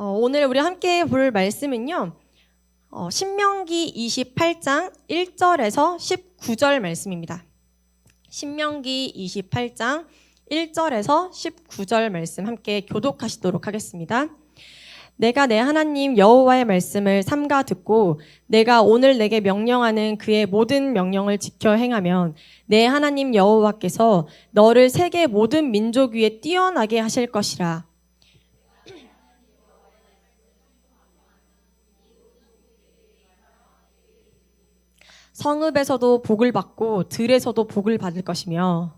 오늘 우리 함께 볼 말씀은요. 신명기 28장 1절에서 19절 말씀입니다. 신명기 28장 1절에서 19절 말씀 함께 교독하시도록 하겠습니다. 내가 내 하나님 여호와의 말씀을 삼가 듣고 내가 오늘 내게 명령하는 그의 모든 명령을 지켜 행하면 내 하나님 여호와께서 너를 세계 모든 민족 위에 뛰어나게 하실 것이라. 성읍에서도 복을 받고 들에서도 복을 받을 것이며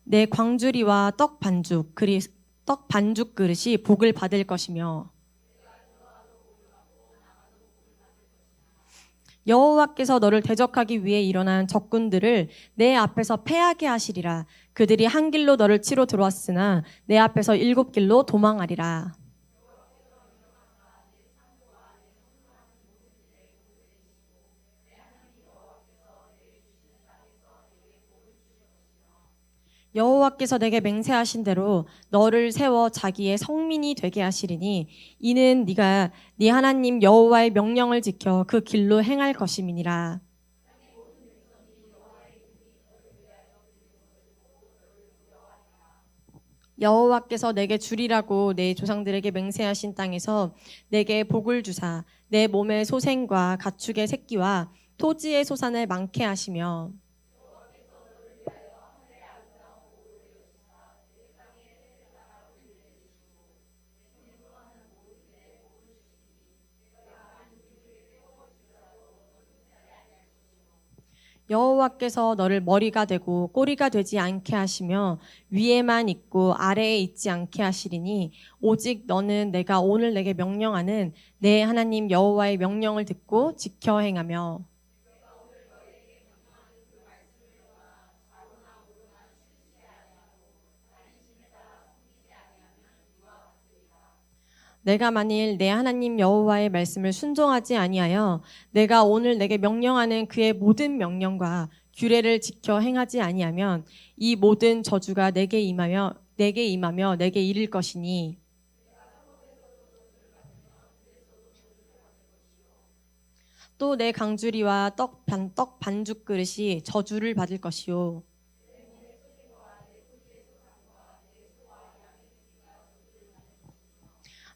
내 광주리와 떡 반죽 그릇이 복을 받을 것이며 여호와께서 너를 대적하기 위해 일어난 적군들을 내 앞에서 패하게 하시리라. 그들이 한 길로 너를 치러 들어왔으나 내 앞에서 7길로 도망하리라. 여호와께서 내게 맹세하신 대로 너를 세워 자기의 성민이 되게 하시리니 이는 네가 네 하나님 여호와의 명령을 지켜 그 길로 행할 것임이니라. 여호와께서 내게 주리라고 내 조상들에게 맹세하신 땅에서 내게 복을 주사 내 몸의 소생과 가축의 새끼와 토지의 소산을 많게 하시며 여호와께서 너를 머리가 되고 꼬리가 되지 않게 하시며 위에만 있고 아래에 있지 않게 하시리니 오직 너는 내가 오늘 내게 명령하는 내 하나님 여호와의 명령을 듣고 지켜 행하며 내가 만일 내 하나님 여호와의 말씀을 순종하지 아니하여 내가 오늘 내게 명령하는 그의 모든 명령과 규례를 지켜 행하지 아니하면 이 모든 저주가 내게 임하며 내게 이를 것이니 또 내 강주리와 떡 반죽 그릇이 저주를 받을 것이요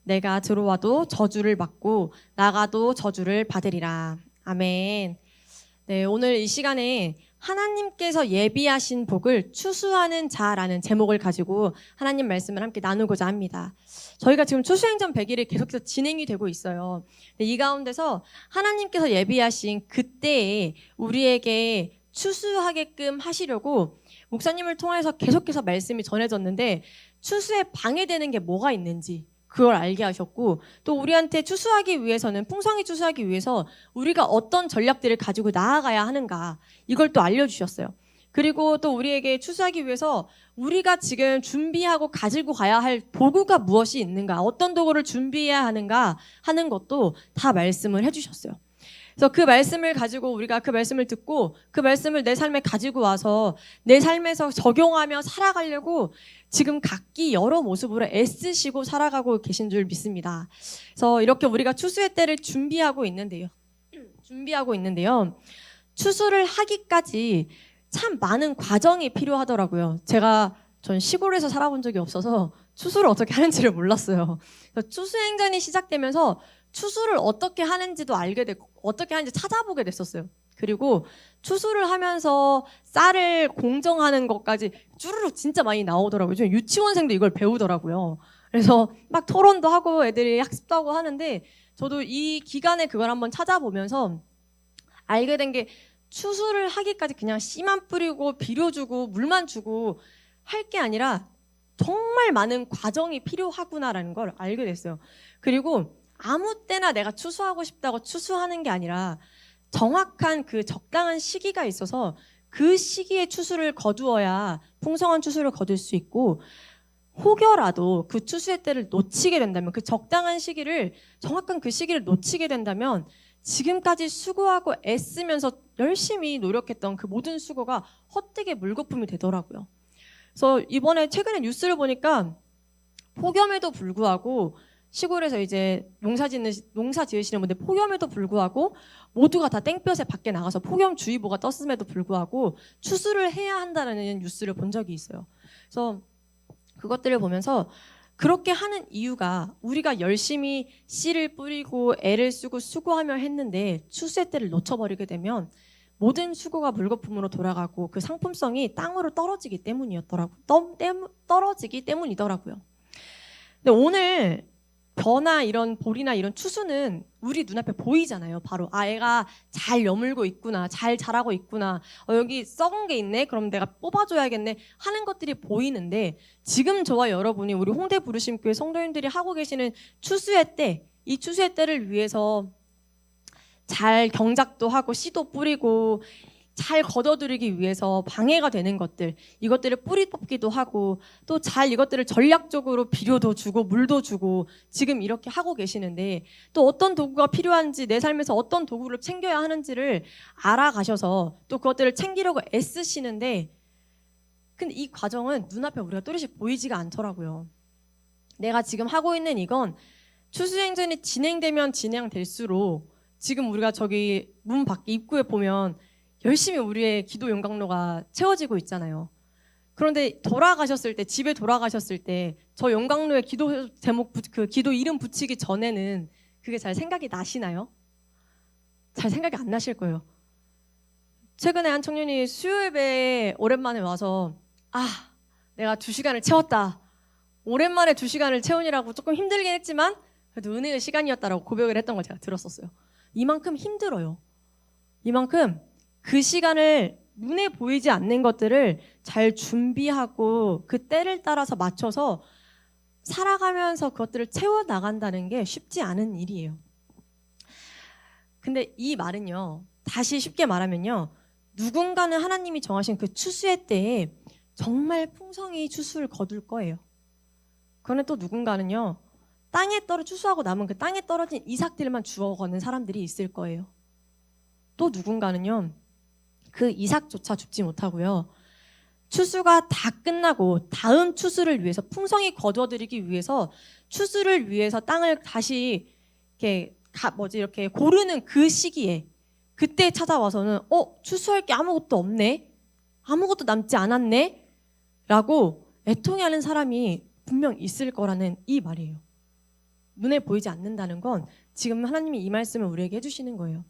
내가 들어와도 저주를 받고 나가도 저주를 받으리라. 아멘. 네, 오늘 이 시간에 하나님께서 예비하신 복을 추수하는 자라는 제목을 가지고 하나님 말씀을 함께 나누고자 합니다. 저희가 지금 추수행전 100일이 계속해서 진행이 되고 있어요. 이 가운데서 하나님께서 예비하신 그때에 우리에게 추수하게끔 하시려고 목사님을 통해서 계속해서 말씀이 전해졌는데 추수에 방해되는 게 뭐가 있는지 그걸 알게 하셨고 또 우리한테 추수하기 위해서는 풍성히 추수하기 위해서 우리가 어떤 전략들을 가지고 나아가야 하는가 이걸 또 알려주셨어요. 그리고 또 우리에게 추수하기 위해서 우리가 지금 준비하고 가지고 가야 할 도구가 무엇이 있는가 어떤 도구를 준비해야 하는가 하는 것도 다 말씀을 해주셨어요. 그래서 그 말씀을 가지고 우리가 그 말씀을 듣고 그 말씀을 내 삶에 가지고 와서 내 삶에서 적용하며 살아가려고 지금 각기 여러 모습으로 애쓰시고 살아가고 계신 줄 믿습니다. 그래서 이렇게 우리가 추수의 때를 준비하고 있는데요. 추수를 하기까지 참 많은 과정이 필요하더라고요. 전 시골에서 살아본 적이 없어서 추수를 어떻게 하는지를 몰랐어요. 그래서 추수행전이 시작되면서 추수를 어떻게 하는지도 알게 됐고 어떻게 하는지 찾아보게 됐었어요. 그리고 추수를 하면서 쌀을 공정하는 것까지 쭈루룩 진짜 많이 나오더라고요. 요즘 유치원생도 이걸 배우더라고요. 그래서 막 토론도 하고 애들이 학습도 하고 하는데 저도 이 기간에 그걸 한번 찾아보면서 알게 된 게 추수를 하기까지 그냥 씨만 뿌리고 비료 주고 물만 주고 할 게 아니라 정말 많은 과정이 필요하구나라는 걸 알게 됐어요. 그리고 아무 때나 내가 추수하고 싶다고 추수하는 게 아니라 정확한 그 적당한 시기가 있어서 그 시기에 추수를 거두어야 풍성한 추수를 거둘 수 있고 혹여라도 그 추수의 때를 놓치게 된다면 그 적당한 시기를 정확한 그 시기를 놓치게 된다면 지금까지 수고하고 애쓰면서 열심히 노력했던 그 모든 수고가 헛되게 물거품이 되더라고요. 그래서 이번에 최근에 뉴스를 보니까 폭염에도 불구하고 시골에서 이제 농사 지으시는 분들 폭염에도 불구하고 모두가 다 땡볕에 밖에 나가서 폭염주의보가 떴음에도 불구하고 추수를 해야 한다는 뉴스를 본 적이 있어요. 그래서 그것들을 보면서 그렇게 하는 이유가 우리가 열심히 씨를 뿌리고 애를 쓰고 수고하며 했는데 추수의 때를 놓쳐버리게 되면 모든 수고가 물거품으로 돌아가고 그 상품성이 땅으로 떨어지기 때문이더라고요. 근데 오늘 벼나 이런 보리나 이런 추수는 우리 눈앞에 보이잖아요. 바로 애가 잘 여물고 있구나, 잘 자라고 있구나, 여기 썩은 게 있네, 그럼 내가 뽑아줘야겠네 하는 것들이 보이는데, 지금 저와 여러분이 우리 홍대 부르심교회 성도님들이 하고 계시는 추수의 때, 이 추수의 때를 위해서 잘 경작도 하고 씨도 뿌리고 잘 걷어들이기 위해서 방해가 되는 것들, 이것들을 뿌리 뽑기도 하고 또 잘 이것들을 전략적으로 비료도 주고 물도 주고 지금 이렇게 하고 계시는데, 또 어떤 도구가 필요한지, 내 삶에서 어떤 도구를 챙겨야 하는지를 알아가셔서 또 그것들을 챙기려고 애쓰시는데, 근데 이 과정은 눈앞에 우리가 또렷이 보이지가 않더라고요. 내가 지금 하고 있는 이건 추수행전이 진행되면 진행될수록 지금 우리가 저기 문 밖에 입구에 보면 열심히 우리의 기도 용광로가 채워지고 있잖아요. 그런데 돌아가셨을 때, 집에 돌아가셨을 때 저 용광로에 기도 제목, 그 기도 이름 붙이기 전에는 그게 잘 생각이 나시나요? 잘 생각이 안 나실 거예요. 최근에 한 청년이 수요예배에 오랜만에 와서 내가 2시간을 채웠다. 오랜만에 2시간을 채우느라고 조금 힘들긴 했지만 그래도 은혜의 시간이었다라고 고백을 했던 걸 제가 들었었어요. 이만큼 힘들어요. 이만큼 그 시간을 눈에 보이지 않는 것들을 잘 준비하고 그 때를 따라서 맞춰서 살아가면서 그것들을 채워나간다는 게 쉽지 않은 일이에요. 근데 이 말은요, 다시 쉽게 말하면요, 누군가는 하나님이 정하신 그 추수의 때에 정말 풍성히 추수를 거둘 거예요. 그런데 또 누군가는요, 추수하고 남은 그 땅에 떨어진 이삭들만 주워가는 사람들이 있을 거예요. 또 누군가는요, 그 이삭조차 죽지 못하고요, 추수가 다 끝나고 다음 추수를 위해서 풍성히 거둬들이기 위해서 추수를 위해서 땅을 다시 이렇게 고르는 그 시기에, 그때 찾아와서는 추수할 게 아무것도 없네, 아무것도 남지 않았네 라고 애통해하는 사람이 분명 있을 거라는 이 말이에요. 눈에 보이지 않는다는 건 지금 하나님이 이 말씀을 우리에게 해주시는 거예요.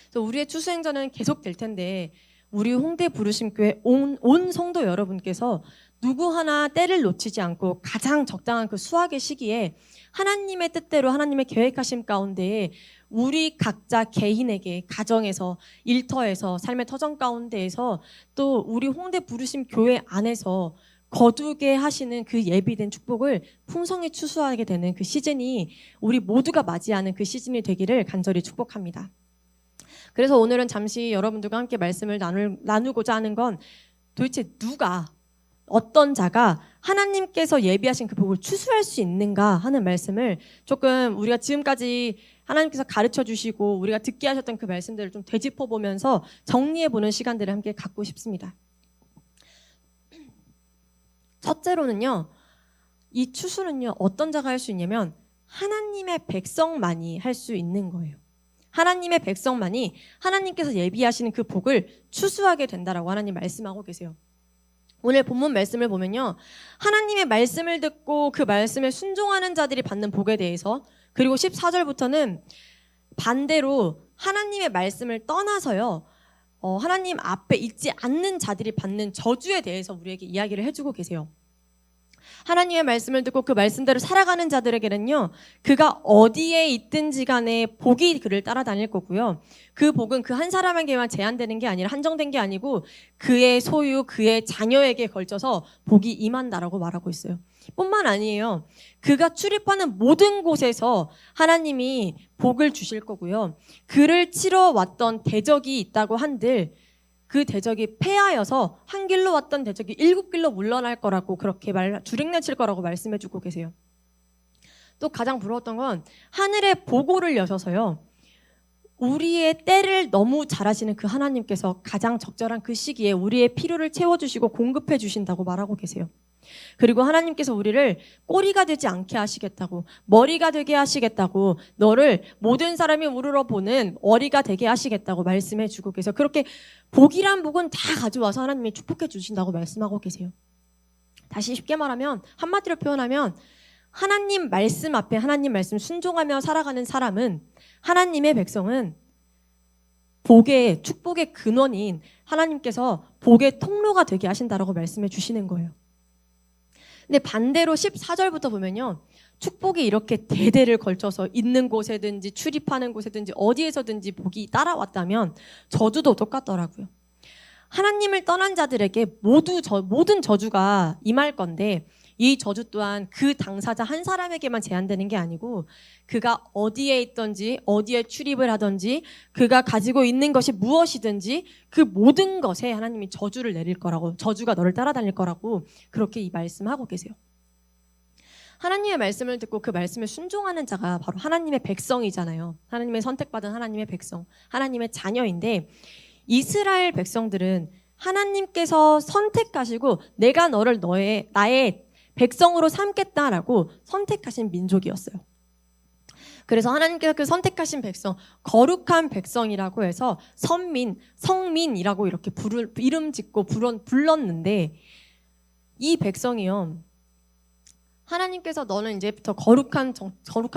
그래서 우리의 추수행전은 계속 될 텐데, 우리 홍대 부르심교회 온 성도 여러분께서 누구 하나 때를 놓치지 않고 가장 적당한 그 수확의 시기에 하나님의 뜻대로 하나님의 계획하심 가운데에 우리 각자 개인에게, 가정에서, 일터에서, 삶의 터전 가운데에서, 또 우리 홍대 부르심교회 안에서 거두게 하시는 그 예비된 축복을 풍성히 추수하게 되는 그 시즌이 우리 모두가 맞이하는 그 시즌이 되기를 간절히 축복합니다. 그래서 오늘은 잠시 여러분들과 함께 말씀을 나누고자 하는 건, 도대체 누가, 어떤 자가 하나님께서 예비하신 그 복을 추수할 수 있는가 하는 말씀을 조금 우리가 지금까지 하나님께서 가르쳐 주시고 우리가 듣게 하셨던 그 말씀들을 좀 되짚어 보면서 정리해 보는 시간들을 함께 갖고 싶습니다. 첫째로는요, 이 추수는요, 어떤 자가 할 수 있냐면 하나님의 백성만이 할 수 있는 거예요. 하나님의 백성만이 하나님께서 예비하시는 그 복을 추수하게 된다라고 하나님 말씀하고 계세요. 오늘 본문 말씀을 보면요, 하나님의 말씀을 듣고 그 말씀에 순종하는 자들이 받는 복에 대해서, 그리고 14절부터는 반대로 하나님의 말씀을 떠나서요, 하나님 앞에 있지 않는 자들이 받는 저주에 대해서 우리에게 이야기를 해주고 계세요. 하나님의 말씀을 듣고 그 말씀대로 살아가는 자들에게는요, 그가 어디에 있든지 간에 복이 그를 따라다닐 거고요, 그 복은 그 한 사람에게만 제한되는 게 아니라, 한정된 게 아니고 그의 소유, 그의 자녀에게 걸쳐서 복이 임한다라고 말하고 있어요. 뿐만 아니에요, 그가 출입하는 모든 곳에서 하나님이 복을 주실 거고요, 그를 치러왔던 대적이 있다고 한들 그 대적이 패하여서 한 길로 왔던 대적이 7길로 물러날 거라고, 그렇게 주랭내칠 거라고 말씀해주고 계세요. 또 가장 부러웠던 건 하늘의 보고를 여셔서요, 우리의 때를 너무 잘 아시는 그 하나님께서 가장 적절한 그 시기에 우리의 필요를 채워주시고 공급해 주신다고 말하고 계세요. 그리고 하나님께서 우리를 꼬리가 되지 않게 하시겠다고, 머리가 되게 하시겠다고, 너를 모든 사람이 우러러 보는 어리가 되게 하시겠다고 말씀해 주고 계세요. 그렇게 복이란 복은 다 가져와서 하나님이 축복해 주신다고 말씀하고 계세요. 다시 쉽게 말하면, 한마디로 표현하면, 하나님 말씀 앞에 하나님 말씀 순종하며 살아가는 사람은, 하나님의 백성은 복의, 축복의 근원인 하나님께서 복의 통로가 되게 하신다라고 말씀해 주시는 거예요. 근데 반대로 14절부터 보면요, 축복이 이렇게 대대를 걸쳐서 있는 곳에든지 출입하는 곳에든지 어디에서든지 복이 따라왔다면 저주도 똑같더라고요. 하나님을 떠난 자들에게 모든 저주가 임할 건데, 이 저주 또한 그 당사자 한 사람에게만 제한되는 게 아니고, 그가 어디에 있든지 어디에 출입을 하든지 그가 가지고 있는 것이 무엇이든지 그 모든 것에 하나님이 저주를 내릴 거라고, 저주가 너를 따라다닐 거라고 그렇게 이 말씀하고 계세요. 하나님의 말씀을 듣고 그 말씀에 순종하는 자가 바로 하나님의 백성이잖아요. 하나님의 선택받은 하나님의 백성, 하나님의 자녀인데, 이스라엘 백성들은 하나님께서 선택하시고 내가 너를 나의 백성으로 삼겠다라고 선택하신 민족이었어요. 그래서 하나님께서 그 선택하신 백성, 거룩한 백성이라고 해서 선민, 성민이라고 이렇게 이름 짓고 불렀는데, 이 백성이요, 하나님께서 너는 이제부터 거룩한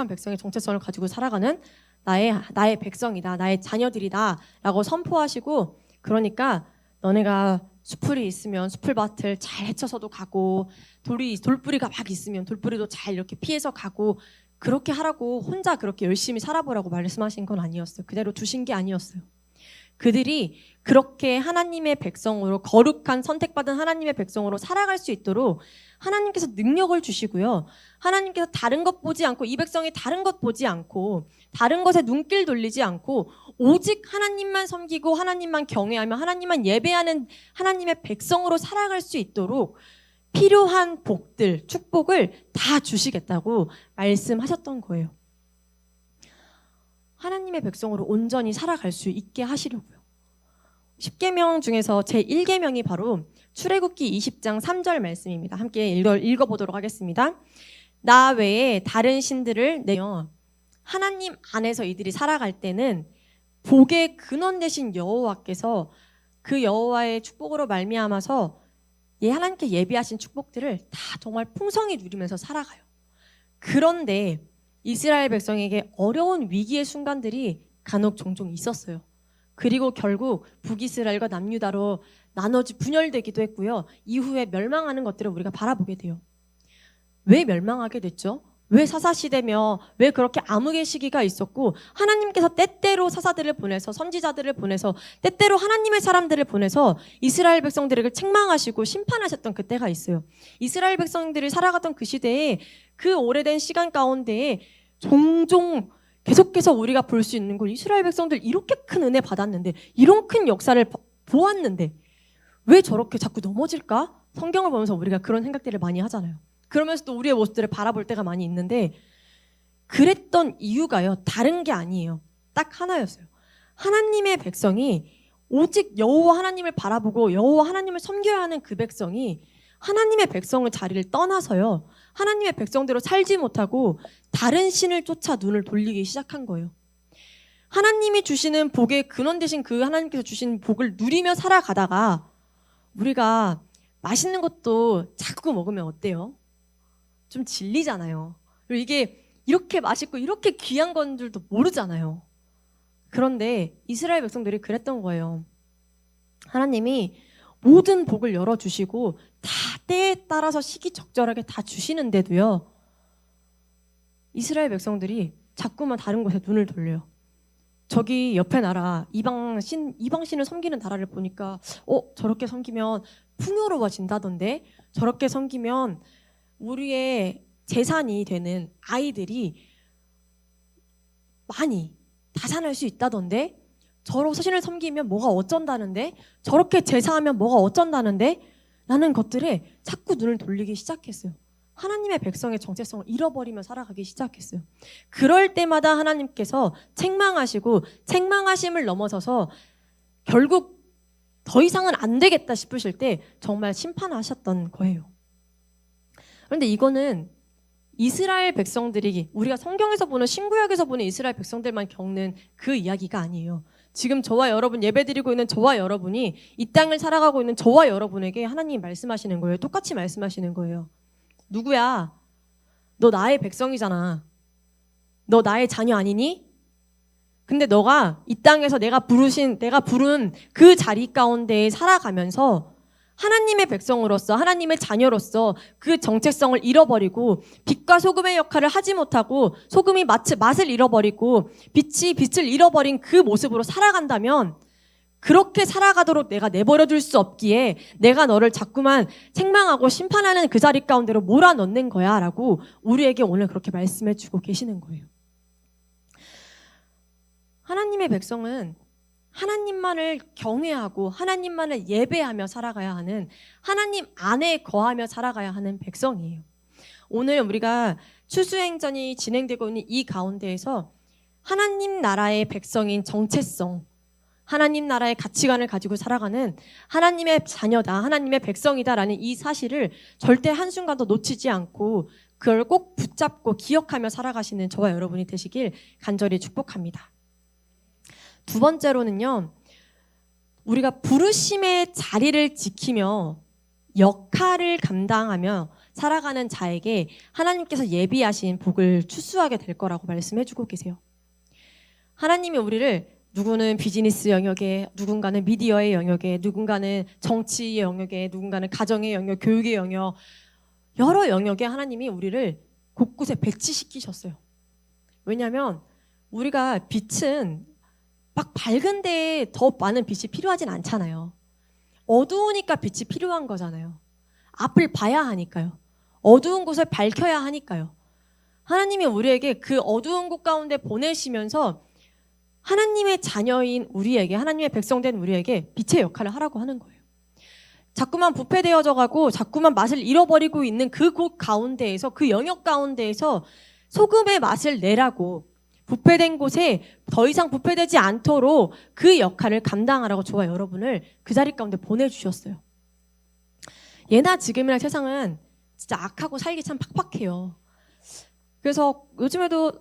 백성의 정체성을 가지고 살아가는 나의 백성이다, 나의 자녀들이다 라고 선포하시고, 그러니까 너네가 수풀이 있으면 수풀밭을 잘 헤쳐서도 가고, 돌뿌리가 막 있으면 돌뿌리도 잘 이렇게 피해서 가고, 그렇게 하라고 혼자 그렇게 열심히 살아보라고 말씀하신 건 아니었어요. 그대로 두신 게 아니었어요. 그들이 그렇게 하나님의 백성으로, 거룩한 선택받은 하나님의 백성으로 살아갈 수 있도록 하나님께서 능력을 주시고요, 하나님께서 다른 것 보지 않고, 이 백성이 다른 것 보지 않고 다른 것에 눈길 돌리지 않고 오직 하나님만 섬기고 하나님만 경외하며 하나님만 예배하는 하나님의 백성으로 살아갈 수 있도록 필요한 복들, 축복을 다 주시겠다고 말씀하셨던 거예요. 하나님의 백성으로 온전히 살아갈 수 있게 하시려고요. 10계명 중에서 제1계명이 바로 출애굽기 20장 3절 말씀입니다. 함께 읽어보도록 하겠습니다. 나 외에 다른 신들을 내어 하나님 안에서 이들이 살아갈 때는 복의 근원 되신 여호와께서 그 여호와의 축복으로 말미암아서 하나님께 예비하신 축복들을 다 정말 풍성히 누리면서 살아가요. 그런데 이스라엘 백성에게 어려운 위기의 순간들이 간혹 종종 있었어요. 그리고 결국 북이스라엘과 남유다로 분열되기도 했고요. 이후에 멸망하는 것들을 우리가 바라보게 돼요. 왜 멸망하게 됐죠? 왜 사사시대며 왜 그렇게 암흑의 시기가 있었고, 하나님께서 때때로 사사들을 보내서, 선지자들을 보내서, 때때로 하나님의 사람들을 보내서 이스라엘 백성들에게 책망하시고 심판하셨던 그때가 있어요. 이스라엘 백성들이 살아가던 그 시대에, 그 오래된 시간 가운데에 종종 계속해서 우리가 볼 수 있는 걸, 이스라엘 백성들 이렇게 큰 은혜 받았는데, 이런 큰 역사를 보았는데 왜 저렇게 자꾸 넘어질까? 성경을 보면서 우리가 그런 생각들을 많이 하잖아요. 그러면서 또 우리의 모습들을 바라볼 때가 많이 있는데, 그랬던 이유가요, 다른 게 아니에요. 딱 하나였어요. 하나님의 백성이 오직 여호와 하나님을 바라보고 여호와 하나님을 섬겨야 하는 그 백성이 하나님의 백성의 자리를 떠나서요, 하나님의 백성대로 살지 못하고 다른 신을 쫓아 눈을 돌리기 시작한 거예요. 하나님이 주시는 복의 근원 되신 그 하나님께서 주신 복을 누리며 살아가다가 우리가 맛있는 것도 자꾸 먹으면 어때요? 좀 질리잖아요. 그리고 이게 이렇게 맛있고 이렇게 귀한 건 줄도 모르잖아요. 그런데 이스라엘 백성들이 그랬던 거예요. 하나님이 모든 복을 열어주시고 다 때에 따라서 시기적절하게 다 주시는데도요, 이스라엘 백성들이 자꾸만 다른 곳에 눈을 돌려요. 저기 옆에 나라 이방신을 섬기는 나라를 보니까 저렇게 섬기면 풍요로워진다던데, 저렇게 섬기면 우리의 재산이 되는 아이들이 많이 다산할 수 있다던데, 저런 신을 섬기면 뭐가 어쩐다는데, 저렇게 제사하면 뭐가 어쩐다는데 라는 것들에 자꾸 눈을 돌리기 시작했어요. 하나님의 백성의 정체성을 잃어버리며 살아가기 시작했어요. 그럴 때마다 하나님께서 책망하시고 책망하심을 넘어서서 결국 더 이상은 안 되겠다 싶으실 때 정말 심판하셨던 거예요. 그런데 이거는 이스라엘 백성들이 우리가 성경에서 보는 신구약에서 보는 이스라엘 백성들만 겪는 그 이야기가 아니에요. 지금 저와 여러분 예배드리고 있는 저와 여러분이 이 땅을 살아가고 있는 저와 여러분에게 하나님이 말씀하시는 거예요. 똑같이 말씀하시는 거예요. 누구야? 너 나의 백성이잖아. 너 나의 자녀 아니니? 근데 너가 이 땅에서 내가 부른 그 자리 가운데 살아가면서 하나님의 백성으로서 하나님의 자녀로서 그 정체성을 잃어버리고 빛과 소금의 역할을 하지 못하고 소금이 맛을 잃어버리고 빛이 빛을 잃어버린 그 모습으로 살아간다면 그렇게 살아가도록 내가 내버려 둘 수 없기에 내가 너를 자꾸만 책망하고 심판하는 그 자리 가운데로 몰아넣는 거야 라고 우리에게 오늘 그렇게 말씀해 주고 계시는 거예요. 하나님의 백성은 하나님만을 경외하고 하나님만을 예배하며 살아가야 하는 하나님 안에 거하며 살아가야 하는 백성이에요. 오늘 우리가 추수행전이 진행되고 있는 이 가운데에서 하나님 나라의 백성인 정체성, 하나님 나라의 가치관을 가지고 살아가는 하나님의 자녀다, 하나님의 백성이다라는 이 사실을 절대 한순간도 놓치지 않고 그걸 꼭 붙잡고 기억하며 살아가시는 저와 여러분이 되시길 간절히 축복합니다. 두 번째로는요, 우리가 부르심의 자리를 지키며 역할을 감당하며 살아가는 자에게 하나님께서 예비하신 복을 추수하게 될 거라고 말씀해주고 계세요. 하나님이 우리를 누구는 비즈니스 영역에, 누군가는 미디어의 영역에, 누군가는 정치의 영역에, 누군가는 가정의 영역, 교육의 영역, 여러 영역에 하나님이 우리를 곳곳에 배치시키셨어요. 왜냐하면 우리가 빛은 막 밝은 데에 더 많은 빛이 필요하진 않잖아요. 어두우니까 빛이 필요한 거잖아요. 앞을 봐야 하니까요. 어두운 곳을 밝혀야 하니까요. 하나님이 우리에게 그 어두운 곳 가운데 보내시면서 하나님의 자녀인 우리에게, 하나님의 백성된 우리에게 빛의 역할을 하라고 하는 거예요. 자꾸만 부패되어져 가고 자꾸만 맛을 잃어버리고 있는 그 곳 가운데에서, 그 영역 가운데에서 소금의 맛을 내라고, 부패된 곳에 더 이상 부패되지 않도록 그 역할을 감당하라고 저와 여러분을 그 자리 가운데 보내주셨어요. 예나 지금이나 세상은 진짜 악하고 살기 참 팍팍해요. 그래서 요즘에도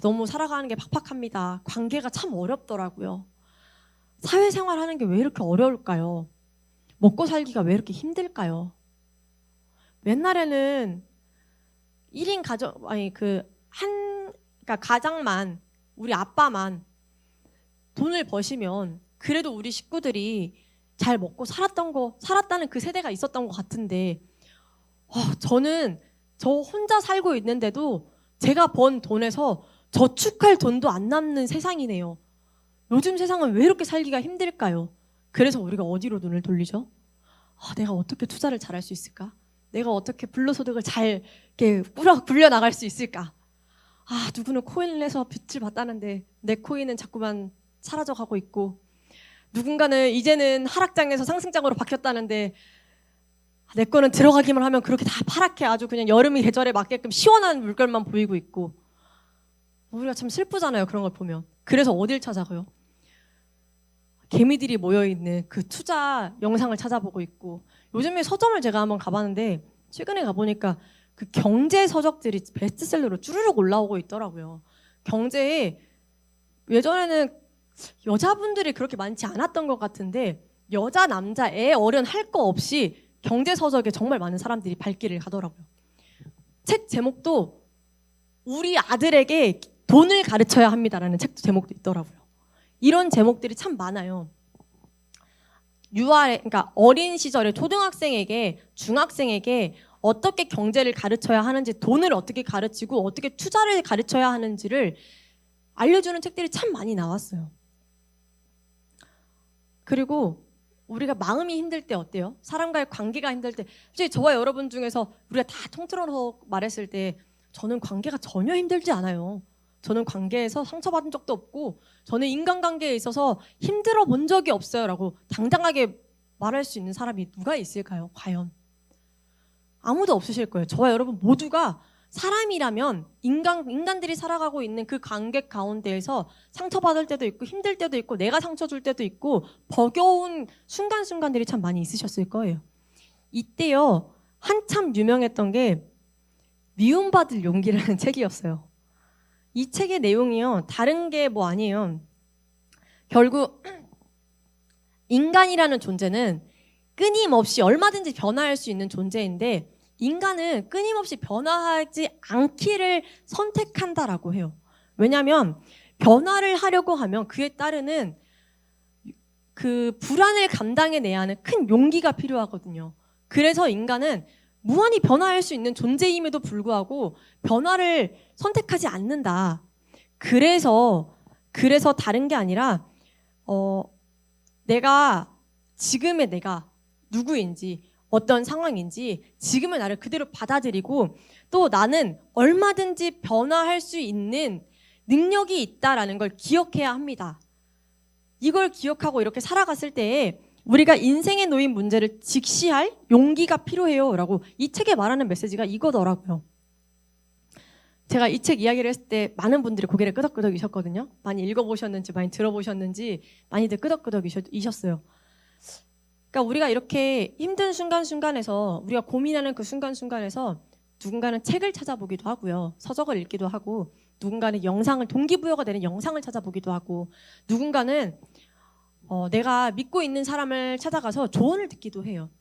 너무 살아가는 게 팍팍합니다. 관계가 참 어렵더라고요. 사회생활 하는 게 왜 이렇게 어려울까요? 먹고 살기가 왜 이렇게 힘들까요? 옛날에는 1인 가정, 그러니까 가장만, 우리 아빠만 돈을 버시면 그래도 우리 식구들이 잘 먹고 살았다는 그 세대가 있었던 것 같은데, 저는 저 혼자 살고 있는데도 제가 번 돈에서 저축할 돈도 안 남는 세상이네요. 요즘 세상은 왜 이렇게 살기가 힘들까요? 그래서 우리가 어디로 눈을 돌리죠? 내가 어떻게 투자를 잘할 수 있을까? 내가 어떻게 불로소득을 잘 이렇게 굴려 나갈 수 있을까? 누구는 코인을 내서 빚을 받다는데 내 코인은 자꾸만 사라져가고 있고, 누군가는 이제는 하락장에서 상승장으로 바뀌었다는데 내 거는 들어가기만 하면 그렇게 다 파랗게 아주 그냥 여름 계절에 맞게끔 시원한 물결만 보이고 있고, 우리가 참 슬프잖아요, 그런 걸 보면. 그래서 어딜 찾아가요? 개미들이 모여있는 그 투자 영상을 찾아보고 있고, 요즘에 서점을 제가 한번 가봤는데 최근에 가보니까 그 경제 서적들이 베스트셀러로 쭈르륵 올라오고 있더라고요. 경제에 예전에는 여자분들이 그렇게 많지 않았던 것 같은데 여자, 남자, 애, 어른 할 거 없이 경제 서적에 정말 많은 사람들이 발길을 가더라고요. 책 제목도 우리 아들에게 돈을 가르쳐야 합니다라는 책 제목도 있더라고요. 이런 제목들이 참 많아요. 그러니까 어린 시절에 초등학생에게, 중학생에게 어떻게 경제를 가르쳐야 하는지, 돈을 어떻게 가르치고 어떻게 투자를 가르쳐야 하는지를 알려주는 책들이 참 많이 나왔어요. 그리고 우리가 마음이 힘들 때 어때요? 사람과의 관계가 힘들 때, 솔직히 저와 여러분 중에서 우리가 다 통틀어서 말했을 때 저는 관계가 전혀 힘들지 않아요. 저는 관계에서 상처받은 적도 없고 저는 인간관계에 있어서 힘들어 본 적이 없어요 라고 당당하게 말할 수 있는 사람이 누가 있을까요? 과연? 아무도 없으실 거예요. 저와 여러분 모두가 사람이라면 인간들이 살아가고 있는 그 관계 가운데에서 상처받을 때도 있고 힘들 때도 있고 내가 상처 줄 때도 있고 버거운 순간순간들이 참 많이 있으셨을 거예요. 이때요 한참 유명했던 게 미움받을 용기라는 책이었어요. 이 책의 내용이요 다른 게 뭐 아니에요. 결국 인간이라는 존재는 끊임없이 얼마든지 변화할 수 있는 존재인데 인간은 끊임없이 변화하지 않기를 선택한다라고 해요. 왜냐하면 변화를 하려고 하면 그에 따르는 그 불안을 감당해내야 하는 큰 용기가 필요하거든요. 그래서 인간은 무한히 변화할 수 있는 존재임에도 불구하고 변화를 선택하지 않는다. 그래서 다른 게 아니라 지금의 내가 누구인지 어떤 상황인지 지금의 나를 그대로 받아들이고 또 나는 얼마든지 변화할 수 있는 능력이 있다라는 걸 기억해야 합니다. 이걸 기억하고 이렇게 살아갔을 때에 우리가 인생에 놓인 문제를 직시할 용기가 필요해요 라고 이 책에 말하는 메시지가 이거더라고요. 제가 이 책 이야기를 했을 때 많은 분들이 고개를 끄덕끄덕이셨거든요. 많이 읽어보셨는지 많이 들어보셨는지 많이들 끄덕끄덕이셨어요. 그러니까 우리가 이렇게 힘든 순간순간에서 우리가 고민하는 그 순간순간에서 누군가는 책을 찾아보기도 하고요. 서적을 읽기도 하고 누군가는 영상을 동기부여가 되는 영상을 찾아보기도 하고 누군가는 내가 믿고 있는 사람을 찾아가서 조언을 듣기도 해요.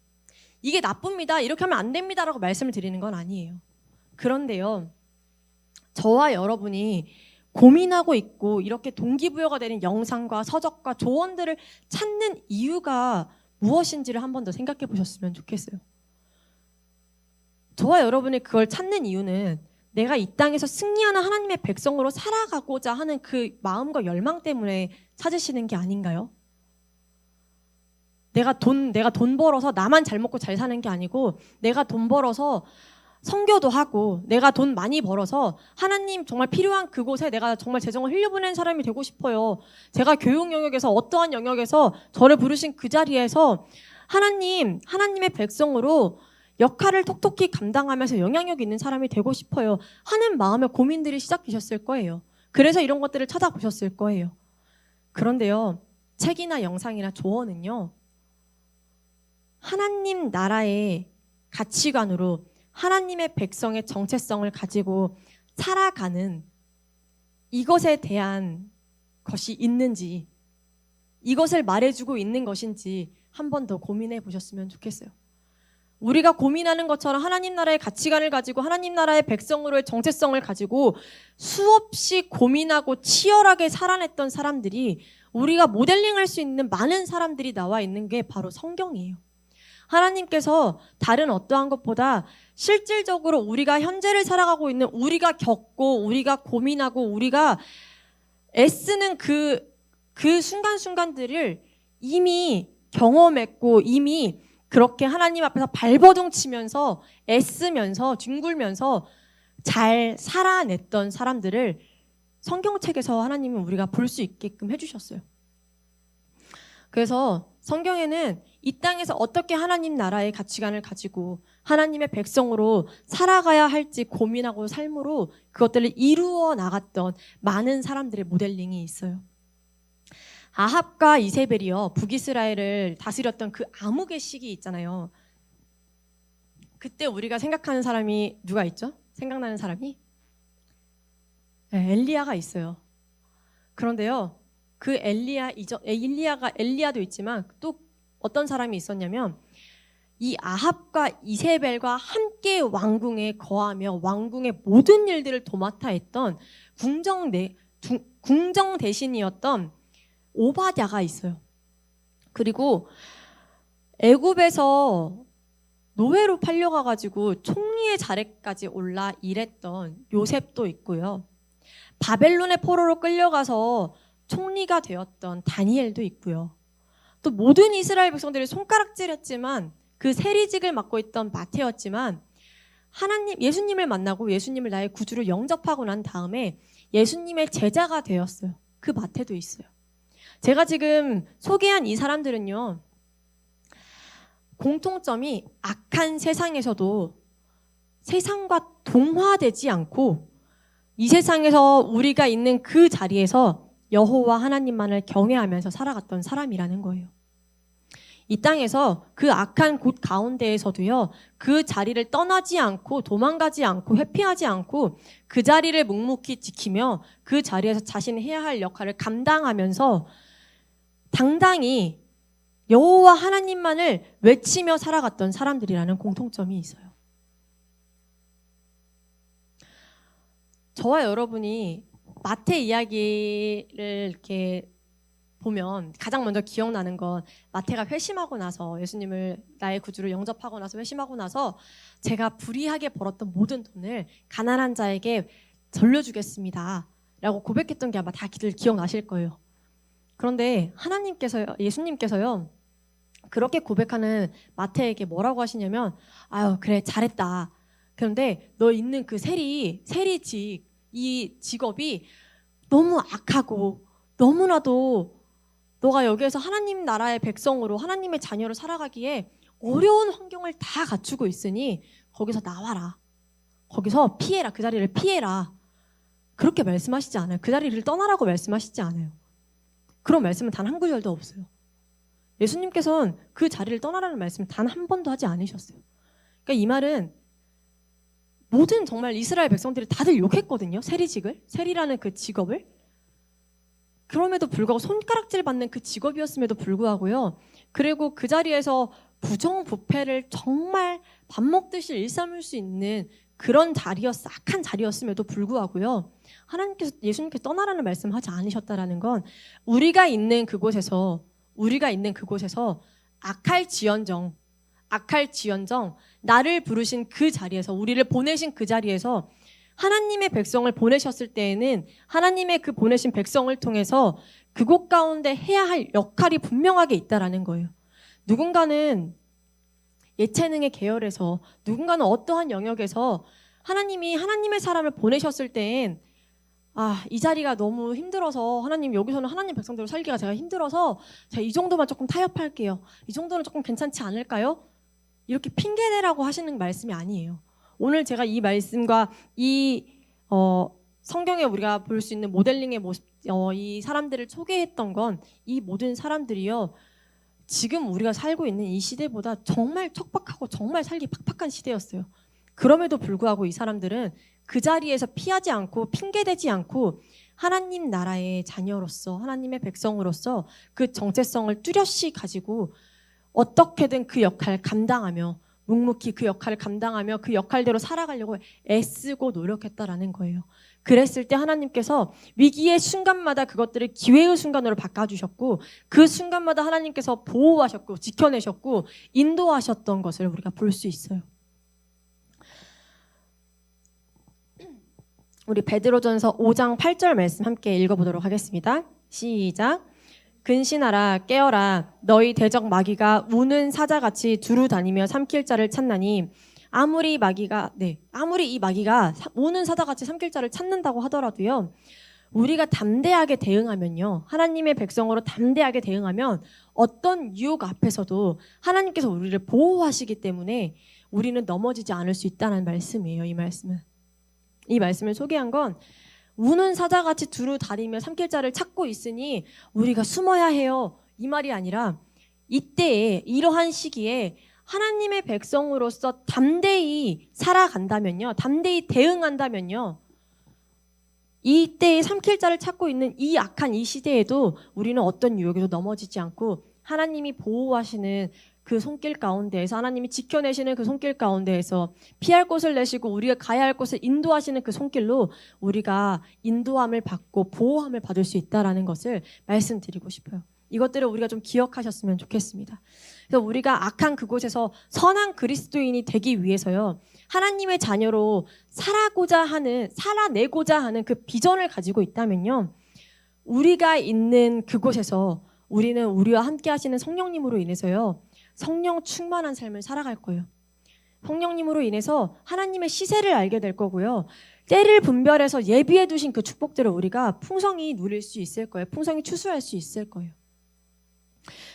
이게 나쁩니다. 이렇게 하면 안 됩니다라고 말씀을 드리는 건 아니에요. 그런데요. 저와 여러분이 고민하고 있고 이렇게 동기부여가 되는 영상과 서적과 조언들을 찾는 이유가 무엇인지를 한 번 더 생각해 보셨으면 좋겠어요. 저와 여러분이 그걸 찾는 이유는 내가 이 땅에서 승리하는 하나님의 백성으로 살아가고자 하는 그 마음과 열망 때문에 찾으시는 게 아닌가요? 내가 돈 벌어서 나만 잘 먹고 잘 사는 게 아니고 내가 돈 벌어서 선교도 하고 내가 돈 많이 벌어서 하나님 정말 필요한 그곳에 내가 정말 재정을 흘려보내는 사람이 되고 싶어요. 제가 교육 영역에서 어떠한 영역에서 저를 부르신 그 자리에서 하나님의 백성으로 역할을 톡톡히 감당하면서 영향력 있는 사람이 되고 싶어요 하는 마음의 고민들이 시작되셨을 거예요. 그래서 이런 것들을 찾아보셨을 거예요. 그런데요, 책이나 영상이나 조언은요, 하나님 나라의 가치관으로 하나님의 백성의 정체성을 가지고 살아가는 이것에 대한 것이 있는지, 이것을 말해주고 있는 것인지 한 번 더 고민해 보셨으면 좋겠어요. 우리가 고민하는 것처럼 하나님 나라의 가치관을 가지고 하나님 나라의 백성으로의 정체성을 가지고 수없이 고민하고 치열하게 살아냈던 사람들이, 우리가 모델링할 수 있는 많은 사람들이 나와 있는 게 바로 성경이에요. 하나님께서 다른 어떠한 것보다 실질적으로 우리가 현재를 살아가고 있는, 우리가 겪고 우리가 고민하고 우리가 애쓰는 그 순간순간들을 이미 경험했고 이미 그렇게 하나님 앞에서 발버둥 치면서 애쓰면서 뒹굴면서 잘 살아냈던 사람들을 성경책에서 하나님은 우리가 볼 수 있게끔 해주셨어요. 그래서 성경에는 이 땅에서 어떻게 하나님 나라의 가치관을 가지고 하나님의 백성으로 살아가야 할지 고민하고 삶으로 그것들을 이루어 나갔던 많은 사람들의 모델링이 있어요. 아합과 이세벨이요, 북이스라엘을 다스렸던 그 암흑의 시기 있잖아요. 그때 우리가 생각하는 사람이 누가 있죠? 생각나는 사람이? 네, 엘리야가 있어요. 그런데요, 그 엘리야도 있지만 또 어떤 사람이 있었냐면 이 아합과 이세벨과 함께 왕궁에 거하며 왕궁의 모든 일들을 도맡아 했던 궁정 대신이었던 오바댜가 있어요. 그리고 애굽에서 노예로 팔려가가지고 총리의 자리까지 올라 일했던 요셉도 있고요. 바벨론의 포로로 끌려가서 총리가 되었던 다니엘도 있고요. 또 모든 이스라엘 백성들이 손가락질했지만 그 세리직을 맡고 있던 마태였지만 예수님을 만나고 예수님을 나의 구주로 영접하고 난 다음에 예수님의 제자가 되었어요. 그 마태도 있어요. 제가 지금 소개한 이 사람들은요, 공통점이 악한 세상에서도 세상과 동화되지 않고 이 세상에서 우리가 있는 그 자리에서 여호와 하나님만을 경외하면서 살아갔던 사람이라는 거예요. 이 땅에서 그 악한 곳 가운데에서도요, 그 자리를 떠나지 않고 도망가지 않고 회피하지 않고 그 자리를 묵묵히 지키며 그 자리에서 자신이 해야 할 역할을 감당하면서 당당히 여호와 하나님만을 외치며 살아갔던 사람들이라는 공통점이 있어요. 저와 여러분이 마태 이야기를 이렇게 보면 가장 먼저 기억나는 건 마태가 회심하고 나서 예수님을 나의 구주로 영접하고 나서 회심하고 나서 제가 불의하게 벌었던 모든 돈을 가난한 자에게 돌려주겠습니다 라고 고백했던 게 아마 다들 기억나실 거예요. 그런데 예수님께서요 그렇게 고백하는 마태에게 뭐라고 하시냐면 아유 그래 잘했다. 그런데 너 있는 그 세리직 이 직업이 너무 악하고 너무나도 너가 여기에서 하나님 나라의 백성으로 하나님의 자녀로 살아가기에 어려운 환경을 다 갖추고 있으니 거기서 나와라. 거기서 피해라. 그 자리를 피해라. 그렇게 말씀하시지 않아요. 그 자리를 떠나라고 말씀하시지 않아요. 그런 말씀은 단 한 구절도 없어요. 예수님께서는 그 자리를 떠나라는 말씀을 단 한 번도 하지 않으셨어요. 그러니까 이 말은 모든 정말 이스라엘 백성들이 다들 욕했거든요. 세리라는 그 직업을. 그럼에도 불구하고 손가락질 받는 그 직업이었음에도 불구하고요. 그리고 그 자리에서 부정부패를 정말 밥 먹듯이 일삼을 수 있는 그런 악한 자리였음에도 불구하고요. 예수님께서 떠나라는 말씀을 하지 않으셨다라는 건 우리가 있는 그곳에서 악할지언정 나를 부르신 그 자리에서 우리를 보내신 그 자리에서 하나님의 백성을 보내셨을 때에는 하나님의 그 보내신 백성을 통해서 그곳 가운데 해야 할 역할이 분명하게 있다라는 거예요. 누군가는 예체능의 계열에서 누군가는 어떠한 영역에서 하나님이 하나님의 사람을 보내셨을 때엔 이 자리가 너무 힘들어서 하나님 여기서는 하나님 백성대로 살기가 제가 힘들어서 제가 이 정도만 조금 타협할게요. 이 정도는 조금 괜찮지 않을까요? 이렇게 핑계대라고 하시는 말씀이 아니에요. 오늘 제가 이 말씀과 이 성경에 우리가 볼 수 있는 모델링의 모습, 이 사람들을 소개했던 건 이 모든 사람들이요. 지금 우리가 살고 있는 이 시대보다 정말 척박하고 정말 살기 팍팍한 시대였어요. 그럼에도 불구하고 이 사람들은 그 자리에서 피하지 않고 핑계대지 않고 하나님 나라의 자녀로서 하나님의 백성으로서 그 정체성을 뚜렷이 가지고 어떻게든 그 역할을 감당하며 묵묵히 그 역할을 감당하며 그 역할대로 살아가려고 애쓰고 노력했다라는 거예요. 그랬을 때 하나님께서 위기의 순간마다 그것들을 기회의 순간으로 바꿔주셨고 그 순간마다 하나님께서 보호하셨고 지켜내셨고 인도하셨던 것을 우리가 볼 수 있어요. 우리 베드로전서 5장 8절 말씀 함께 읽어보도록 하겠습니다. 시작. 근신하라 깨어라 너희 대적 마귀가 우는 사자같이 두루 다니며 삼킬 자를 찾나니 아무리 이 마귀가 우는 사자같이 삼킬 자를 찾는다고 하더라도요. 우리가 담대하게 대응하면요. 하나님의 백성으로 담대하게 대응하면 어떤 유혹 앞에서도 하나님께서 우리를 보호하시기 때문에 우리는 넘어지지 않을 수 있다는 말씀이에요. 이 말씀을 소개한 건 우는 사자같이 두루 다니며 삼킬 자를 찾고 있으니 우리가 숨어야 해요. 이 말이 아니라 이때에 이러한 시기에 하나님의 백성으로서 담대히 살아간다면요. 담대히 대응한다면요. 이때에 삼킬 자를 찾고 있는 이 악한 이 시대에도 우리는 어떤 유혹에도 넘어지지 않고 하나님이 보호하시는 그 손길 가운데에서 하나님이 지켜내시는 그 손길 가운데에서 피할 곳을 내시고 우리가 가야 할 곳을 인도하시는 그 손길로 우리가 인도함을 받고 보호함을 받을 수 있다는 것을 말씀드리고 싶어요. 이것들을 우리가 좀 기억하셨으면 좋겠습니다. 그래서 우리가 악한 그곳에서 선한 그리스도인이 되기 위해서요. 하나님의 자녀로 살아내고자 하는 그 비전을 가지고 있다면요. 우리가 있는 그곳에서 우리는 우리와 함께 하시는 성령님으로 인해서요. 성령 충만한 삶을 살아갈 거예요. 성령님으로 인해서 하나님의 시세를 알게 될 거고요. 때를 분별해서 예비해 두신 그 축복들을 우리가 풍성히 누릴 수 있을 거예요. 풍성히 추수할 수 있을 거예요.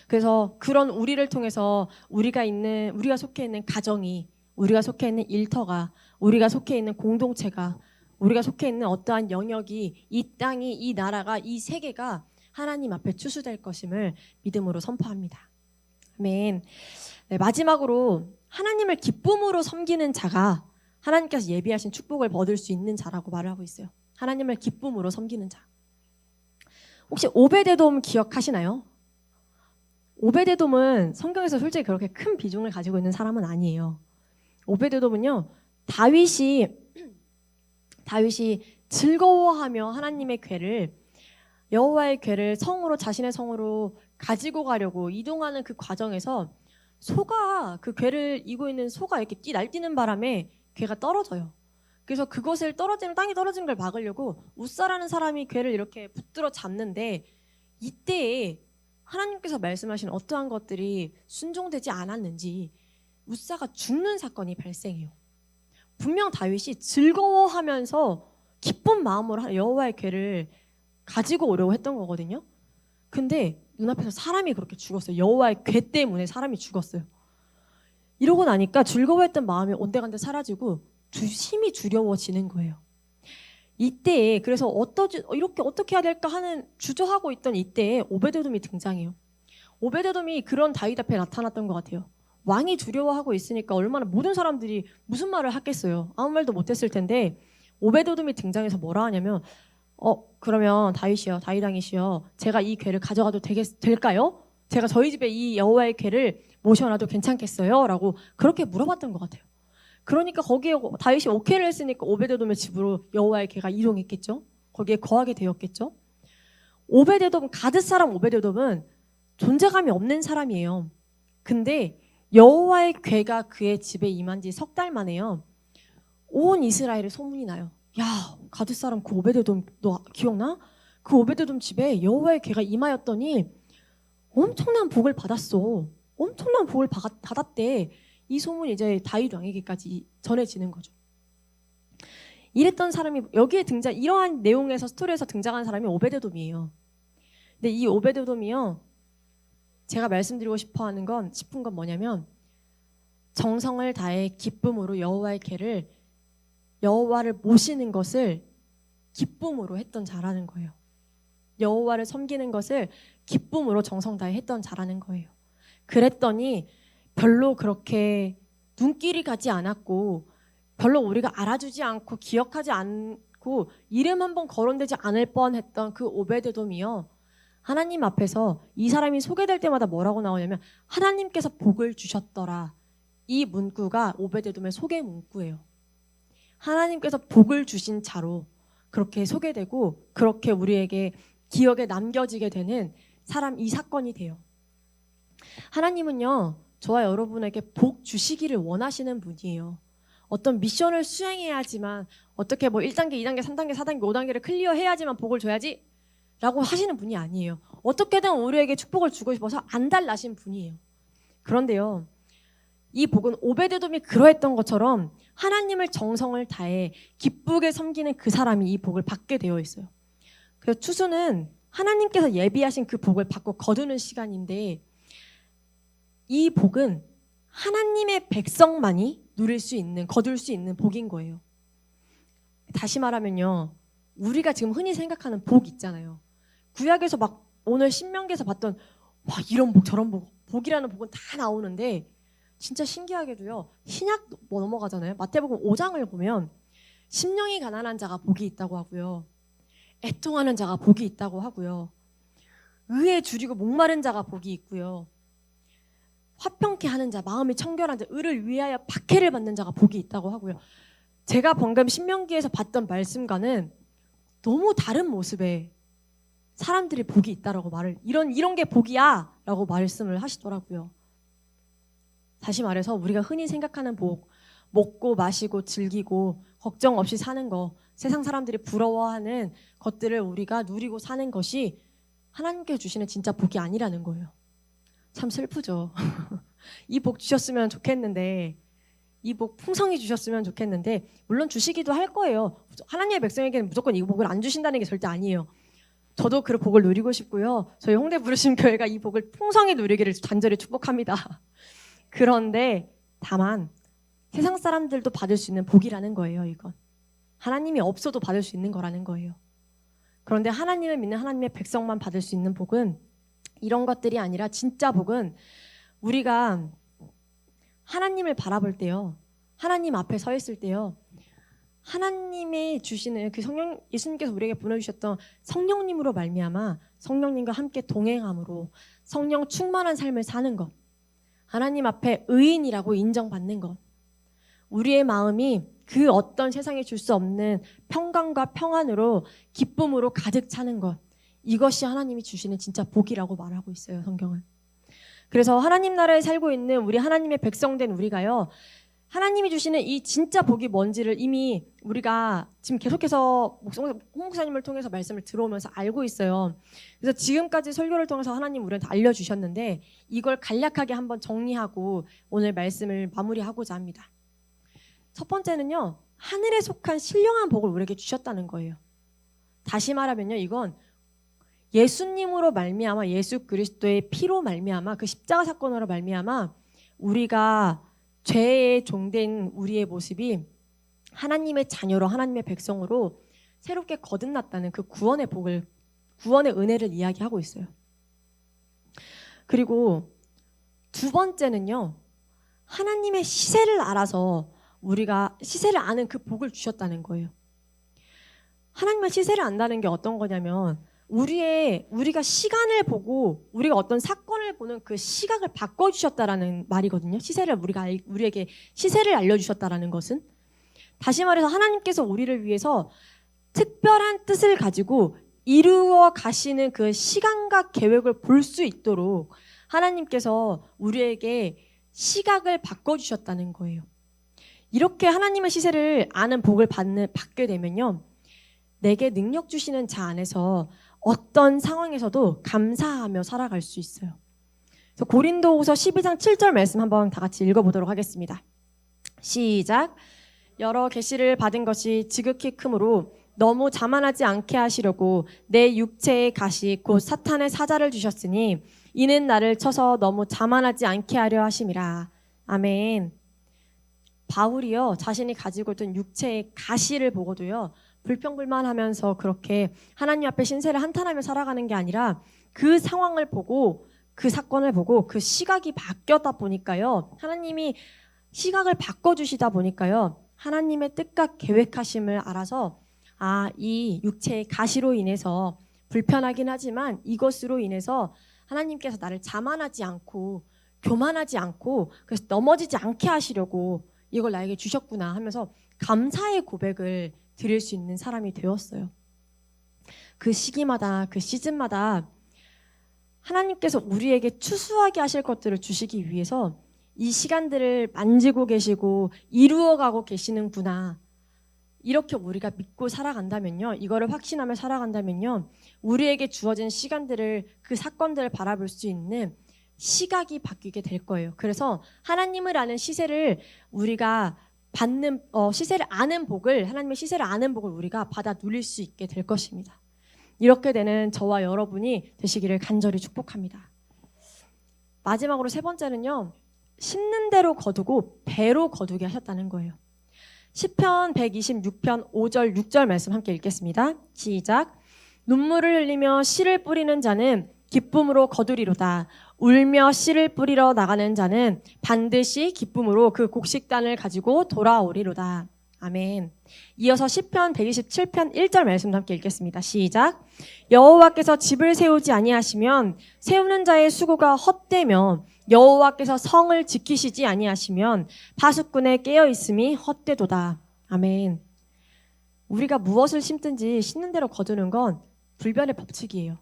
그래서 그런 우리를 통해서 우리가 속해 있는 가정이 우리가 속해 있는 일터가, 우리가 속해 있는 공동체가, 우리가 속해 있는 어떠한 영역이, 이 땅이, 이 나라가, 이 세계가 하나님 앞에 추수될 것임을 믿음으로 선포합니다. 아멘. 네, 마지막으로 하나님을 기쁨으로 섬기는 자가 하나님께서 예비하신 축복을 얻을 수 있는 자라고 말을 하고 있어요. 하나님을 기쁨으로 섬기는 자. 혹시 오베데돔 기억하시나요? 오베데돔은 성경에서 솔직히 그렇게 큰 비중을 가지고 있는 사람은 아니에요. 오베데돔은요, 다윗이 즐거워하며 하나님의 궤를, 여호와의 궤를 성으로, 자신의 성으로 가지고 가려고 이동하는 그 과정에서 소가, 그 궤를 이고 있는 소가 이렇게 날뛰는 바람에 궤가 떨어져요. 그래서 그것을 땅에 떨어지는 걸 막으려고 웃사라는 사람이 궤를 이렇게 붙들어 잡는데, 이때에 하나님께서 말씀하신 어떠한 것들이 순종되지 않았는지 웃사가 죽는 사건이 발생해요. 분명 다윗이 즐거워하면서 기쁜 마음으로 여호와의 궤를 가지고 오려고 했던 거거든요. 근데 눈앞에서 사람이 그렇게 죽었어요. 여호와의 궤 때문에 사람이 죽었어요. 이러고 나니까 즐거워했던 마음이 온데간데 사라지고 힘이 두려워지는 거예요. 이때에 그래서 이렇게 어떻게 해야 될까 하는 주저하고 있던 이때에 오베데돔이 등장해요. 오베데돔이 그런 다윗 앞에 나타났던 것 같아요. 왕이 두려워하고 있으니까 얼마나 모든 사람들이 무슨 말을 하겠어요. 아무 말도 못했을 텐데 오베데돔이 등장해서 뭐라 하냐면 그러면 다윗 왕이시여, 제가 이 궤를 가져가도 될까요? 제가 저희 집에 이 여호와의 궤를 모셔놔도 괜찮겠어요? 라고 그렇게 물어봤던 것 같아요. 그러니까 거기에 다윗이 오케이를 했으니까 오베데돔의 집으로 여호와의 궤가 이동했겠죠. 거기에 거하게 되었겠죠. 가드 사람 오베데돔은 존재감이 없는 사람이에요. 근데 여호와의 궤가 그의 집에 임한 지 석 달 만에요, 온 이스라엘에 소문이 나요. 야, 가드 사람 그 오베데돔 너 기억나? 그 오베데돔 집에 여호와의 궤가 임하였더니 엄청난 복을 받았어. 엄청난 복을 받았대. 이 소문이 이제 다윗 왕에게까지 전해지는 거죠. 이랬던 사람이 여기에 이러한 내용에서, 스토리에서 등장한 사람이 오베데돔이에요. 근데 이 오베데돔이요, 제가 말씀드리고 싶은 건 뭐냐면, 정성을 다해 기쁨으로 여호와의 궤를, 여호와를 모시는 것을 기쁨으로 했던 자라는 거예요. 여호와를 섬기는 것을 기쁨으로 정성 다해 했던 자라는 거예요. 그랬더니 별로 그렇게 눈길이 가지 않았고, 별로 우리가 알아주지 않고 기억하지 않고 이름 한번 거론되지 않을 뻔했던 그 오베데돔이요, 하나님 앞에서 이 사람이 소개될 때마다 뭐라고 나오냐면 하나님께서 복을 주셨더라. 이 문구가 오베데돔의 소개 문구예요. 하나님께서 복을 주신 자로 그렇게 소개되고 그렇게 우리에게 기억에 남겨지게 되는 이 사건이 돼요. 하나님은요, 저와 여러분에게 복 주시기를 원하시는 분이에요. 어떤 미션을 수행해야지만, 어떻게 1단계, 2단계, 3단계, 4단계, 5단계를 클리어해야지만 복을 줘야지 라고 하시는 분이 아니에요. 어떻게든 우리에게 축복을 주고 싶어서 안달나신 분이에요. 그런데요, 이 복은 오베데돔이 그러했던 것처럼 하나님을 정성을 다해 기쁘게 섬기는 그 사람이 이 복을 받게 되어 있어요. 그래서 추수는 하나님께서 예비하신 그 복을 받고 거두는 시간인데, 이 복은 하나님의 백성만이 거둘 수 있는 복인 거예요. 다시 말하면요, 우리가 지금 흔히 생각하는 복 있잖아요. 구약에서 오늘 신명기에서 봤던 이런 복 저런 복이라는 복은 다 나오는데, 진짜 신기하게도요, 신약 넘어가잖아요. 마태복음 5장을 보면 심령이 가난한 자가 복이 있다고 하고요, 애통하는 자가 복이 있다고 하고요, 의에 줄이고 목마른 자가 복이 있고요, 화평케 하는 자, 마음이 청결한 자, 의를 위하여 박해를 받는 자가 복이 있다고 하고요. 제가 방금 신명기에서 봤던 말씀과는 너무 다른 모습의 사람들이 복이 있다라고 이런 게 복이야 라고 말씀을 하시더라고요. 다시 말해서 우리가 흔히 생각하는 복, 먹고 마시고 즐기고 걱정 없이 사는 거, 세상 사람들이 부러워하는 것들을 우리가 누리고 사는 것이 하나님께서 주시는 진짜 복이 아니라는 거예요. 참 슬프죠. 이 복 주셨으면 좋겠는데, 이 복 풍성히 주셨으면 좋겠는데, 물론 주시기도 할 거예요. 하나님의 백성에게는 무조건 이 복을 안 주신다는 게 절대 아니에요. 저도 그 복을 누리고 싶고요, 저희 홍대 부르심 교회가 이 복을 풍성히 누리기를 간절히 축복합니다. 그런데 다만 세상 사람들도 받을 수 있는 복이라는 거예요. 이건 하나님이 없어도 받을 수 있는 거라는 거예요. 그런데 하나님을 믿는 하나님의 백성만 받을 수 있는 복은 이런 것들이 아니라, 진짜 복은 우리가 하나님을 바라볼 때요, 하나님 앞에 서 있을 때요, 하나님이 주시는 그 성령, 예수님께서 우리에게 보내주셨던 성령님으로 말미암아 성령님과 함께 동행함으로 성령 충만한 삶을 사는 것, 하나님 앞에 의인이라고 인정받는 것, 우리의 마음이 그 어떤 세상에 줄 수 없는 평강과 평안으로 기쁨으로 가득 차는 것, 이것이 하나님이 주시는 진짜 복이라고 말하고 있어요, 성경은. 그래서 하나님 나라에 살고 있는 우리 하나님의 백성된 우리가요, 하나님이 주시는 이 진짜 복이 뭔지를 이미 우리가 지금 계속해서 홍 목사님을 통해서 말씀을 들어오면서 알고 있어요. 그래서 지금까지 설교를 통해서 하나님 우리한테 알려주셨는데 이걸 간략하게 한번 정리하고 오늘 말씀을 마무리하고자 합니다. 첫 번째는요, 하늘에 속한 신령한 복을 우리에게 주셨다는 거예요. 다시 말하면요, 이건 예수님으로 말미암아, 예수 그리스도의 피로 말미암아, 그 십자가 사건으로 말미암아 우리가 죄의 종된 우리의 모습이 하나님의 자녀로, 하나님의 백성으로 새롭게 거듭났다는 그 구원의 복을, 구원의 은혜를 이야기하고 있어요. 그리고 두 번째는요, 하나님의 시세를 알아서 우리가 시세를 아는 그 복을 주셨다는 거예요. 하나님의 시세를 안다는 게 어떤 거냐면, 우리가 시간을 보고 우리가 어떤 사건을 보는 그 시각을 바꿔주셨다라는 말이거든요. 우리에게 시세를 알려주셨다라는 것은, 다시 말해서 하나님께서 우리를 위해서 특별한 뜻을 가지고 이루어 가시는 그 시간과 계획을 볼 수 있도록 하나님께서 우리에게 시각을 바꿔주셨다는 거예요. 이렇게 하나님의 시세를 아는 복을 받게 되면요, 내게 능력 주시는 자 안에서 어떤 상황에서도 감사하며 살아갈 수 있어요. 그래서 고린도후서 12장 7절 말씀 한번 다 같이 읽어보도록 하겠습니다. 시작. 여러 계시를 받은 것이 지극히 크므로 너무 자만하지 않게 하시려고 내 육체의 가시 곧 사탄의 사자를 주셨으니 이는 나를 쳐서 너무 자만하지 않게 하려 하심이라. 아멘. 바울이요, 자신이 가지고 있던 육체의 가시를 보고도요, 불평불만하면서 그렇게 하나님 앞에 신세를 한탄하며 살아가는 게 아니라 그 상황을 보고, 그 사건을 보고 그 시각이 바뀌었다 보니까요, 하나님이 시각을 바꿔주시다 보니까요, 하나님의 뜻과 계획하심을 알아서, 이 육체의 가시로 인해서 불편하긴 하지만 이것으로 인해서 하나님께서 나를 자만하지 않고 교만하지 않고 그래서 넘어지지 않게 하시려고 이걸 나에게 주셨구나 하면서 감사의 고백을 드릴 수 있는 사람이 되었어요. 그 시기마다, 그 시즌마다 하나님께서 우리에게 추수하게 하실 것들을 주시기 위해서 이 시간들을 만지고 계시고 이루어가고 계시는구나, 이렇게 우리가 믿고 살아간다면요, 이거를 확신하며 살아간다면요, 우리에게 주어진 시간들을, 그 사건들을 바라볼 수 있는 시각이 바뀌게 될 거예요. 그래서 하나님을 아는 시세를 우리가 받는, 시세를 아는 복을, 하나님의 시세를 아는 복을 우리가 받아 누릴 수 있게 될 것입니다. 이렇게 되는 저와 여러분이 되시기를 간절히 축복합니다. 마지막으로 세 번째는요, 심는 대로 거두고 배로 거두게 하셨다는 거예요. 시편 126편 5절 6절 말씀 함께 읽겠습니다. 시작. 눈물을 흘리며 씨를 뿌리는 자는 기쁨으로 거두리로다. 울며 씨를 뿌리러 나가는 자는 반드시 기쁨으로 그 곡식단을 가지고 돌아오리로다. 아멘. 이어서 시편 127편 1절 말씀도 함께 읽겠습니다. 시작. 여호와께서 집을 세우지 아니하시면 세우는 자의 수고가 헛되며 여호와께서 성을 지키시지 아니하시면 파수꾼의 깨어있음이 헛되도다. 아멘. 우리가 무엇을 심든지 심는 대로 거두는 건 불변의 법칙이에요.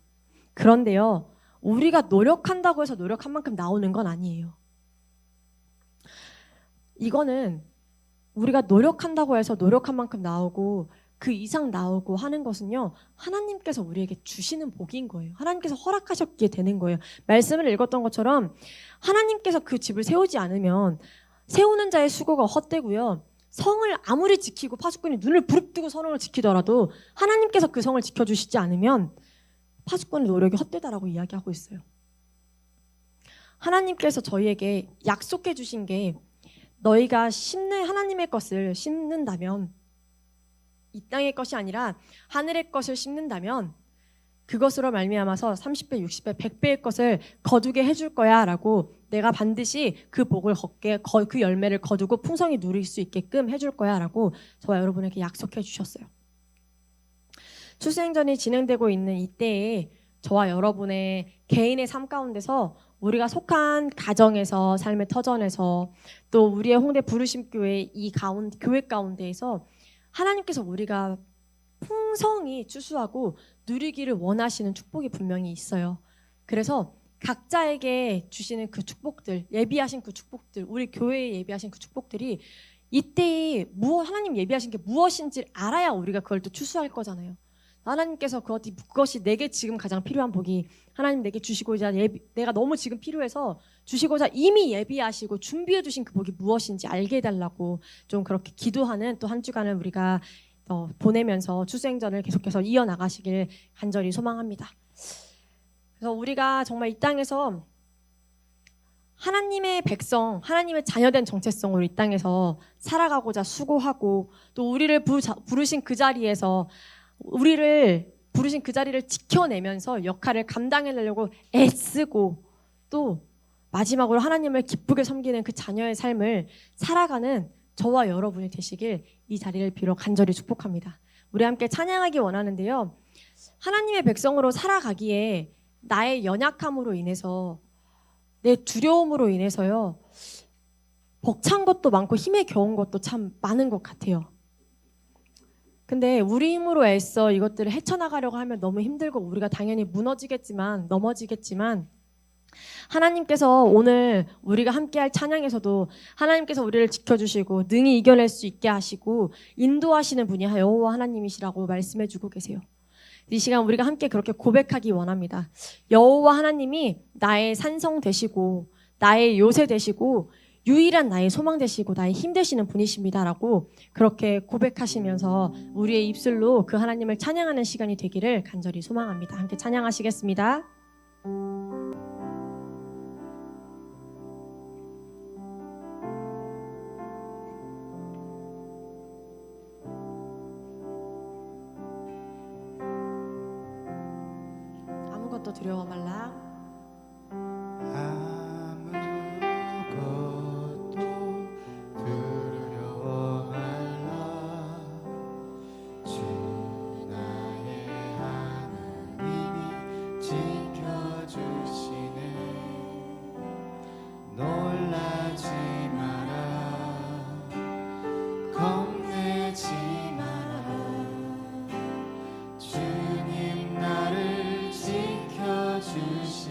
그런데요, 우리가 노력한다고 해서 노력한 만큼 나오는 건 아니에요. 이거는 우리가 노력한다고 해서 노력한 만큼 나오고 그 이상 나오고 하는 것은요, 하나님께서 우리에게 주시는 복인 거예요. 하나님께서 허락하셨기에 되는 거예요. 말씀을 읽었던 것처럼 하나님께서 그 집을 세우지 않으면 세우는 자의 수고가 헛되고요, 성을 아무리 지키고 파수꾼이 눈을 부릅뜨고 성을 지키더라도 하나님께서 그 성을 지켜주시지 않으면 파수꾼의 노력이 헛되다라고 이야기하고 있어요. 하나님께서 저희에게 약속해 주신 게 너희가 심는 하나님의 것을 심는다면, 이 땅의 것이 아니라 하늘의 것을 심는다면 그것으로 말미암아서 30배, 60배, 100배의 것을 거두게 해줄 거야 라고, 내가 반드시 그 복을 걷게, 그 열매를 거두고 풍성히 누릴 수 있게끔 해줄 거야 라고 저와 여러분에게 약속해 주셨어요. 추수행전이 진행되고 있는 이때에 저와 여러분의 개인의 삶 가운데서, 우리가 속한 가정에서, 삶의 터전에서, 또 우리의 홍대 부르심 교회 이 교회 가운데에서 하나님께서 우리가 풍성히 추수하고 누리기를 원하시는 축복이 분명히 있어요. 그래서 각자에게 주시는 그 축복들, 예비하신 그 축복들, 우리 교회에 예비하신 그 축복들이 이때에 하나님 예비하신 게 무엇인지 알아야 우리가 그걸 또 추수할 거잖아요. 하나님께서 그것이 내게 지금 가장 필요한 복이, 하나님 내게 주시고자, 내가 너무 지금 필요해서 주시고자 이미 예비하시고 준비해 주신 그 복이 무엇인지 알게 해달라고 좀 그렇게 기도하는 또 한 주간을 우리가 보내면서 추수행전을 계속해서 이어나가시길 간절히 소망합니다. 그래서 우리가 정말 이 땅에서 하나님의 백성, 하나님의 자녀된 정체성으로 이 땅에서 살아가고자 수고하고, 또 우리를 부르신 그 자리에서 우리를 부르신 그 자리를 지켜내면서 역할을 감당해내려고 애쓰고, 또 마지막으로 하나님을 기쁘게 섬기는 그 자녀의 삶을 살아가는 저와 여러분이 되시길 이 자리를 빌어 간절히 축복합니다. 우리 함께 찬양하기 원하는데요. 하나님의 백성으로 살아가기에 나의 연약함으로 인해서, 내 두려움으로 인해서요, 벅찬 것도 많고 힘에 겨운 것도 참 많은 것 같아요. 근데 우리 힘으로 애써 이것들을 헤쳐나가려고 하면 너무 힘들고 우리가 당연히 무너지겠지만, 넘어지겠지만, 하나님께서 오늘 우리가 함께할 찬양에서도 하나님께서 우리를 지켜주시고 능히 이겨낼 수 있게 하시고 인도하시는 분이 여호와 하나님이시라고 말씀해주고 계세요. 이 시간 우리가 함께 그렇게 고백하기 원합니다. 여호와 하나님이 나의 산성 되시고 나의 요새 되시고 유일한 나의 소망 되시고 나의 힘 되시는 분이십니다라고 그렇게 고백하시면서 우리의 입술로 그 하나님을 찬양하는 시간이 되기를 간절히 소망합니다. 함께 찬양하시겠습니다. 아무것도 두려워 말라. 주님 나를 지켜주시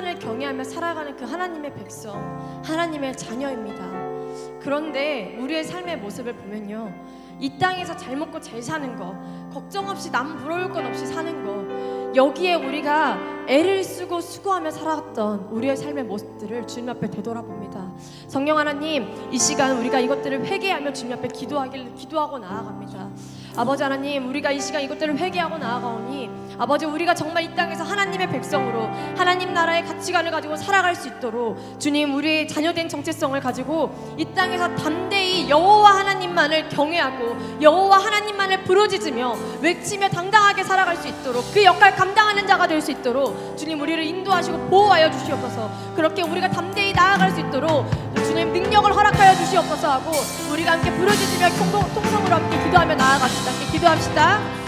하나님만을 경외하며 살아가는 그 하나님의 백성, 하나님의 자녀입니다. 그런데 우리의 삶의 모습을 보면요, 이 땅에서 잘 먹고 잘 사는 거, 걱정 없이 남 부러울 것 없이 사는 거, 여기에 우리가 애를 쓰고 수고하며 살아왔던 우리의 삶의 모습들을 주님 앞에 되돌아봅니다. 성령 하나님, 이 시간 우리가 이것들을 회개하며 주님 앞에 기도하고 나아갑니다. 아버지 하나님, 우리가 이 시간 이것들을 회개하고 나아가오니 아버지, 우리가 정말 이 땅에서 하나님의 백성으로 하나님 나라의 가치관을 가지고 살아갈 수 있도록 주님, 우리의 자녀된 정체성을 가지고 이 땅에서 담대히 여호와 하나님만을 경외하고 여호와 하나님만을 부르짖으며 외치며 당당하게 살아갈 수 있도록, 그 역할 감당하는 자가 될 수 있도록 주님, 우리를 인도하시고 보호하여 주시옵소서. 그렇게 우리가 담대히 나아갈 수 있도록 주님 능력을 허락하여 주시옵소서 하고, 우리가 함께 부르짖으며 통성으로 함께 기도하며 나아갑시다. 함께 기도합시다.